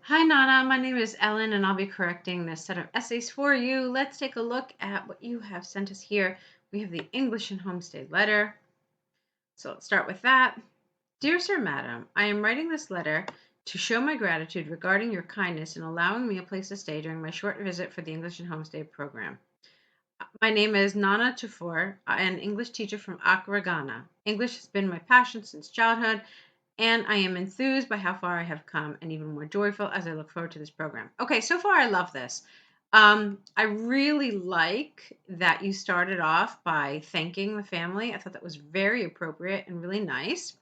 Hi Nana, my name is Ellen and I'll be correcting this set of essays for you. Let's take a look at what you have sent us here. We have the English and Homestay letter. So let's start with that. Dear Sir Madam, I am writing this letter to show my gratitude regarding your kindness in allowing me a place to stay during my short visit for the English and Homestay program. My name is Nana Tufor, an English teacher from Accra, Ghana. English has been my passion since childhood, and I am enthused by how far I have come and even more joyful as I look forward to this program. Okay, so far I love this. I really like that you started off by thanking the family. I thought that was very appropriate and really nice.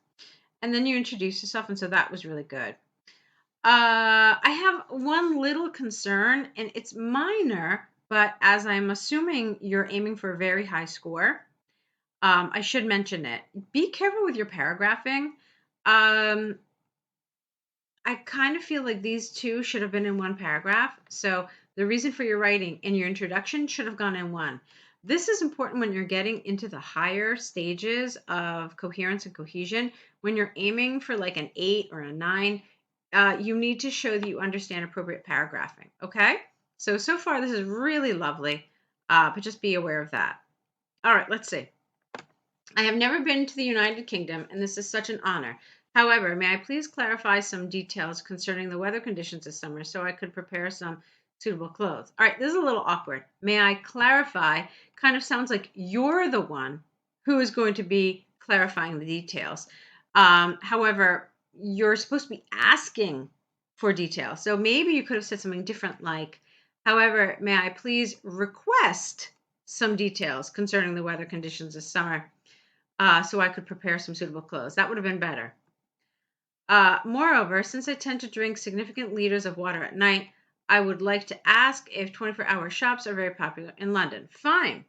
And then you introduced yourself, and so that was really good. I have one little concern, and it's minor, but as I'm assuming you're aiming for a very high score, I should mention it. Be careful with your paragraphing. Um, I kind of feel like these two should have been in one paragraph. So the reason for your writing and your introduction should have gone in one. This is important when you're getting into the higher stages of coherence and cohesion. When you're aiming for like an 8 or a 9, you need to show that you understand appropriate paragraphing. Okay? So far, this is really lovely, but just be aware of that. All right, let's see. I have never been to the United Kingdom, and this is such an honor. However, may I please clarify some details concerning the weather conditions this summer so I could prepare some suitable clothes? All right, this is a little awkward. May I clarify? Kind of sounds like you're the one who is going to be clarifying the details. However, you're supposed to be asking for details. So maybe you could have said something different like, however, may I please request some details concerning the weather conditions this summer? So I could prepare some suitable clothes. That would have been better. Moreover, since I tend to drink significant liters of water at night, I would like to ask if 24-hour shops are very popular in London. Fine.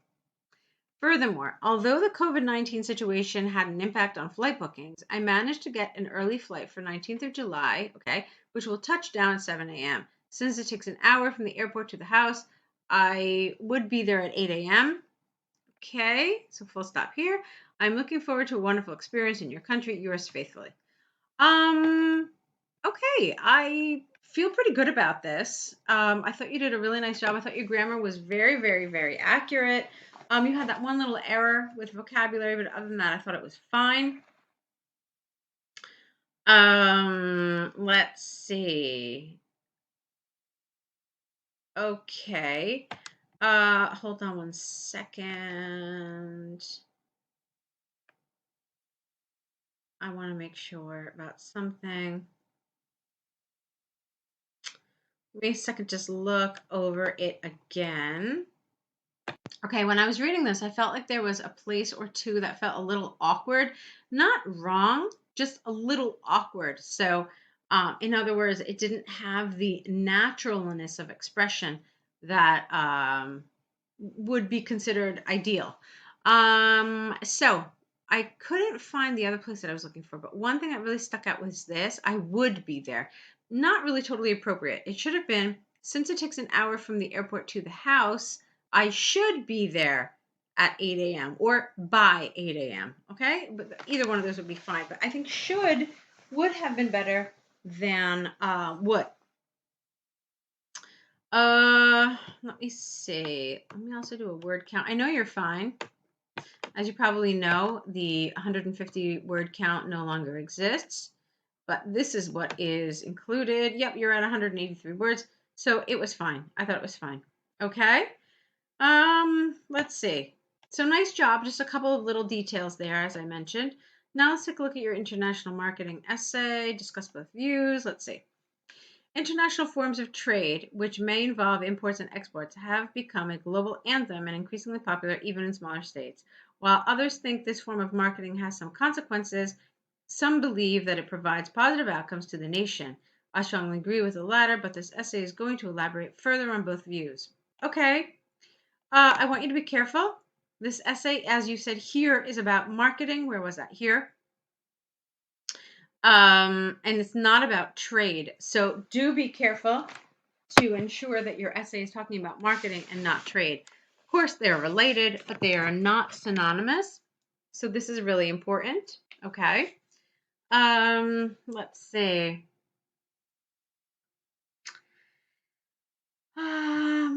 Furthermore, although the COVID-19 situation had an impact on flight bookings, I managed to get an early flight for 19th of July, okay, which will touch down at 7 a.m. Since it takes an hour from the airport to the house, I would be there at 8 a.m. Okay, so full stop here. I'm looking forward to a wonderful experience in your country. Yours faithfully. Um, okay, I feel pretty good about this. I thought you did a really nice job. I thought your grammar was very, very, very accurate. You had that one little error with vocabulary, but other than that, I thought it was fine. Let's see. Okay. Hold on one second. I want to make sure about something. Give me a second, just look over it again. Okay, when I was reading this, I felt like there was a place or two that felt a little awkward. Not wrong, just a little awkward. So, in other words, it didn't have the naturalness of expression that would be considered ideal. So I couldn't find the other place that I was looking for, but one thing that really stuck out was this: I would be there. Not really totally appropriate. It should have been, since it takes an hour from the airport to the house, I should be there at 8 a.m. or by 8 a.m. Okay, but either one of those would be fine. But I think should would have been better than would. Let me see. Let me also do a word count. I know you're fine. As you probably know, the 150 word count no longer exists, but this is what is included. Yep, you're at 183 words, so it was fine. I thought it was fine. Okay. Let's see. So nice job. Just a couple of little details there, as I mentioned. Now let's take a look at your international marketing essay. Discuss both views. Let's see. International forms of trade, which may involve imports and exports, have become a global anthem and increasingly popular even in smaller states. While others think this form of marketing has some consequences, some believe that it provides positive outcomes to the nation. I strongly agree with the latter, but this essay is going to elaborate further on both views. Okay, I want you to be careful. This essay, as you said here, is about marketing. Where was that? Here. And it's not about trade. So do be careful to ensure that your essay is talking about marketing and not trade. Of course, they're related, but they are not synonymous. So this is really important. Okay. Let's see.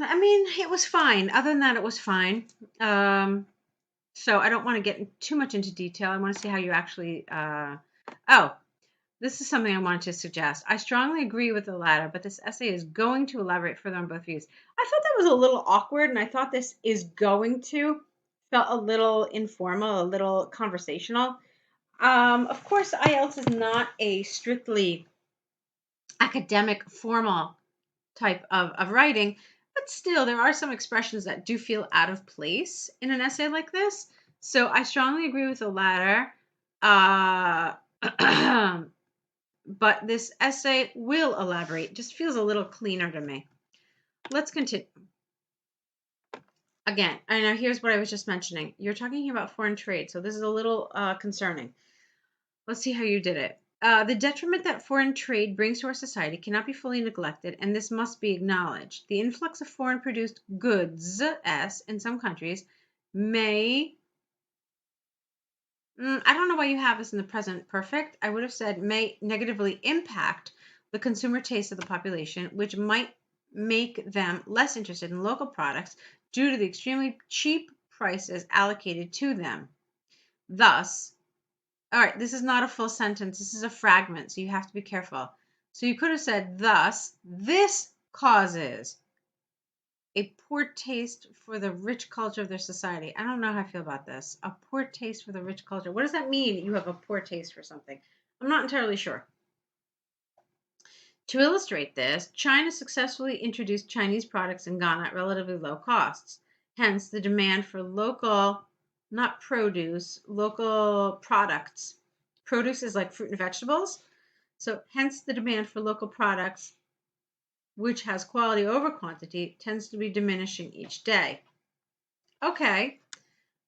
I mean, it was fine. Other than that, it was fine. So I don't want to get too much into detail. I want to see how you actually. Oh, this is something I wanted to suggest. I strongly agree with the latter, but this essay is going to elaborate further on both views. I thought that was a little awkward, and I thought this is going to felt a little informal, a little conversational. Of course, IELTS is not a strictly academic, formal type of writing, but still, there are some expressions that do feel out of place in an essay like this. So I strongly agree with the latter. Uh, but this essay will elaborate. Just feels a little cleaner to me. Let's continue. Again, I know here's what I was just mentioning. You're talking about foreign trade, so this is a little concerning. Let's see how you did it. The detriment that foreign trade brings to our society cannot be fully neglected, and this must be acknowledged. The influx of foreign produced goods, in some countries, may, I don't know why you have this in the present perfect. I would have said may negatively impact the consumer taste of the population, which might make them less interested in local products due to the extremely cheap prices allocated to them. Thus, all right, this is not a full sentence. This is a fragment, so you have to be careful. So you could have said, thus, this causes a poor taste for the rich culture of their society. I don't know how I feel about this. A poor taste for the rich culture. What does that mean, you have a poor taste for something? I'm not entirely sure. To illustrate this, China successfully introduced Chinese products in Ghana at relatively low costs. Hence, the demand for local, not produce, local products. Produce is like fruit and vegetables. So, hence the demand for local products, which has quality over quantity, tends to be diminishing each day. Okay.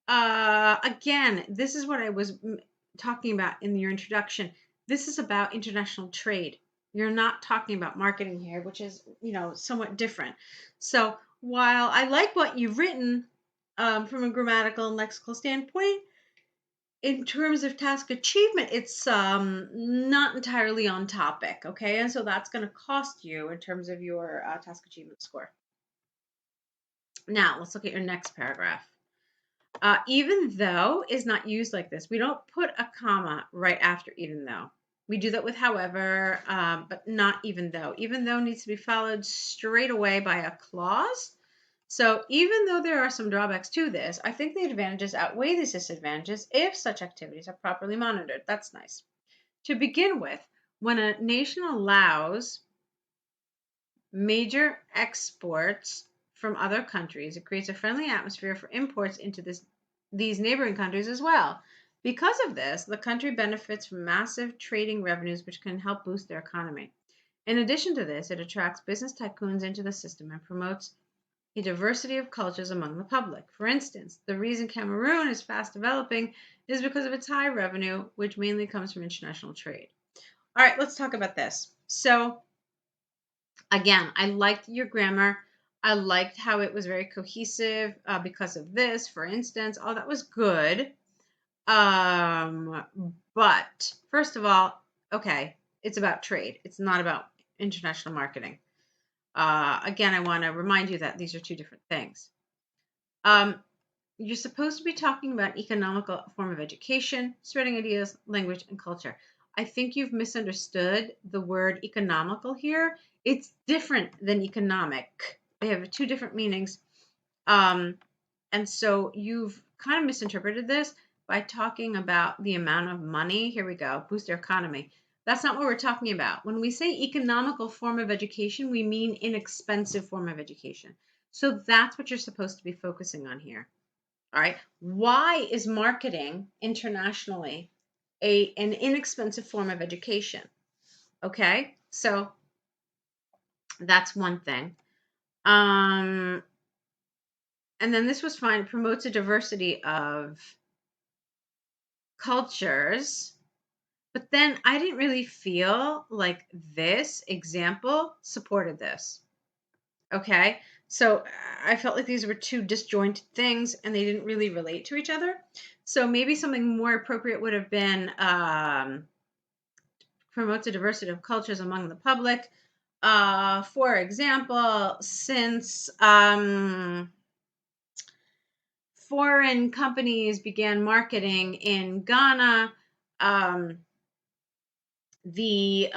Again, this is what I was talking about in your introduction. This is about international trade. You're not talking about marketing here, which is, somewhat different. So while I like what you've written from a grammatical and lexical standpoint, in terms of task achievement, it's not entirely on topic. Okay, and so that's going to cost you in terms of your task achievement score. Now let's look at your next paragraph. Even though is not used like this. We don't put a comma right after even though. We do that with however, but not even though. Even though needs to be followed straight away by a clause. So even though there are some drawbacks to this, I think the advantages outweigh the disadvantages if such activities are properly monitored. That's nice. To begin with, when a nation allows major exports from other countries, it creates a friendly atmosphere for imports into these neighboring countries as well. Because of this, the country benefits from massive trading revenues, which can help boost their economy. In addition to this, it attracts business tycoons into the system and promotes a diversity of cultures among the public. For instance, the reason Cameroon is fast developing is because of its high revenue, which mainly comes from international trade. All right, let's talk about this. So, again, I liked your grammar. I liked how it was very cohesive because of this, for instance. Oh, that was good. But first of all, okay, it's about trade. It's not about international marketing. Again, I want to remind you that these are two different things. You're supposed to be talking about an economical form of education, spreading ideas, language, and culture. I think you've misunderstood the word economical here. It's different than economic. They have two different meanings. And so you've kind of misinterpreted this by talking about the amount of money. Here we go, boost their economy. That's not what we're talking about. When we say economical form of education, we mean inexpensive form of education. So that's what you're supposed to be focusing on here. All right. Why is marketing internationally an inexpensive form of education? Okay. So that's one thing. And then this was fine. It promotes a diversity of cultures. But then I didn't really feel like this example supported this. Okay. So I felt like these were two disjointed things and they didn't really relate to each other. So maybe something more appropriate would have been promotes a diversity of cultures among the public. For example, since foreign companies began marketing in Ghana, um, the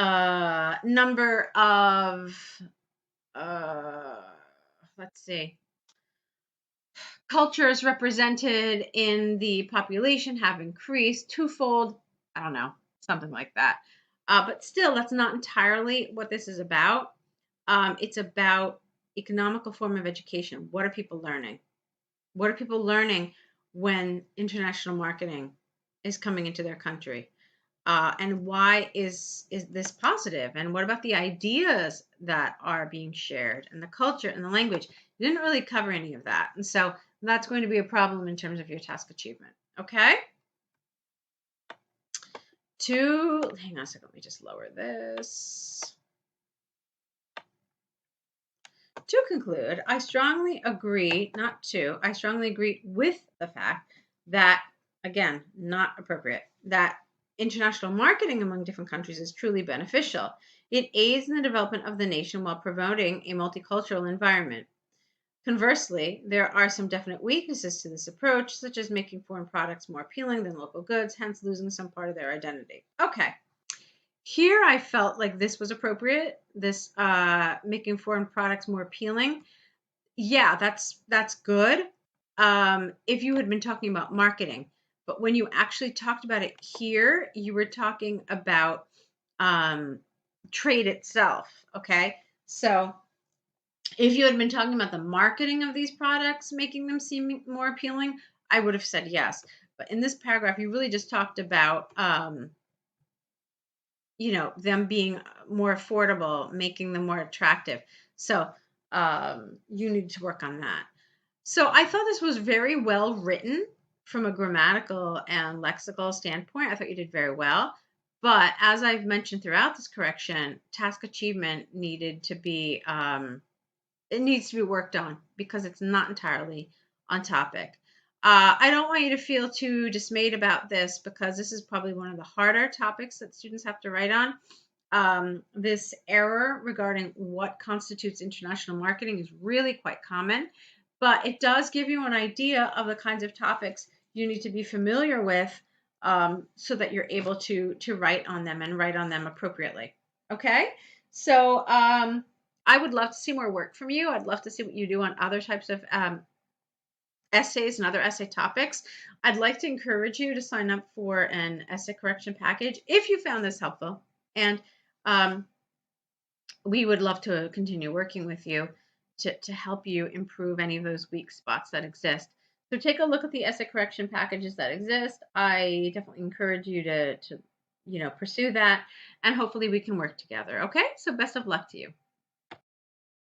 number of, uh, let's see, cultures represented in the population have increased twofold. I don't know, something like that. But still, that's not entirely what this is about. It's about economical form of education. What are people learning? What are people learning when international marketing is coming into their country? And why is this positive? And what about the ideas that are being shared and the culture and the language? You didn't really cover any of that. And so that's going to be a problem in terms of your task achievement. Okay? Hang on a second, let me just lower this. To conclude, I strongly agree with the fact that, again, not appropriate, that international marketing among different countries is truly beneficial. It aids in the development of the nation while promoting a multicultural environment. Conversely, there are some definite weaknesses to this approach, such as making foreign products more appealing than local goods, hence losing some part of their identity. Okay. Here I felt like this was appropriate, this making foreign products more appealing. Yeah, that's good. If you had been talking about marketing, but when you actually talked about it here, you were talking about trade itself. Okay, so if you had been talking about the marketing of these products, making them seem more appealing, I would have said yes. But in this paragraph, you really just talked about them being more affordable, making them more attractive. So you need to work on that. So I thought this was very well written from a grammatical and lexical standpoint. I thought you did very well. But as I've mentioned throughout this correction, task achievement it needs to be worked on because it's not entirely on topic. I don't want you to feel too dismayed about this because this is probably one of the harder topics that students have to write on. This error regarding what constitutes international marketing is really quite common, but it does give you an idea of the kinds of topics you need to be familiar with so that you're able to write on them and write on them appropriately. Okay, so I would love to see more work from you. I'd love to see what you do on other types of essays and other essay topics. I'd like to encourage you to sign up for an essay correction package if you found this helpful. And we would love to continue working with you to help you improve any of those weak spots that exist. So take a look at the essay correction packages that exist. I definitely encourage you to pursue that, and hopefully we can work together. Okay, so best of luck to you.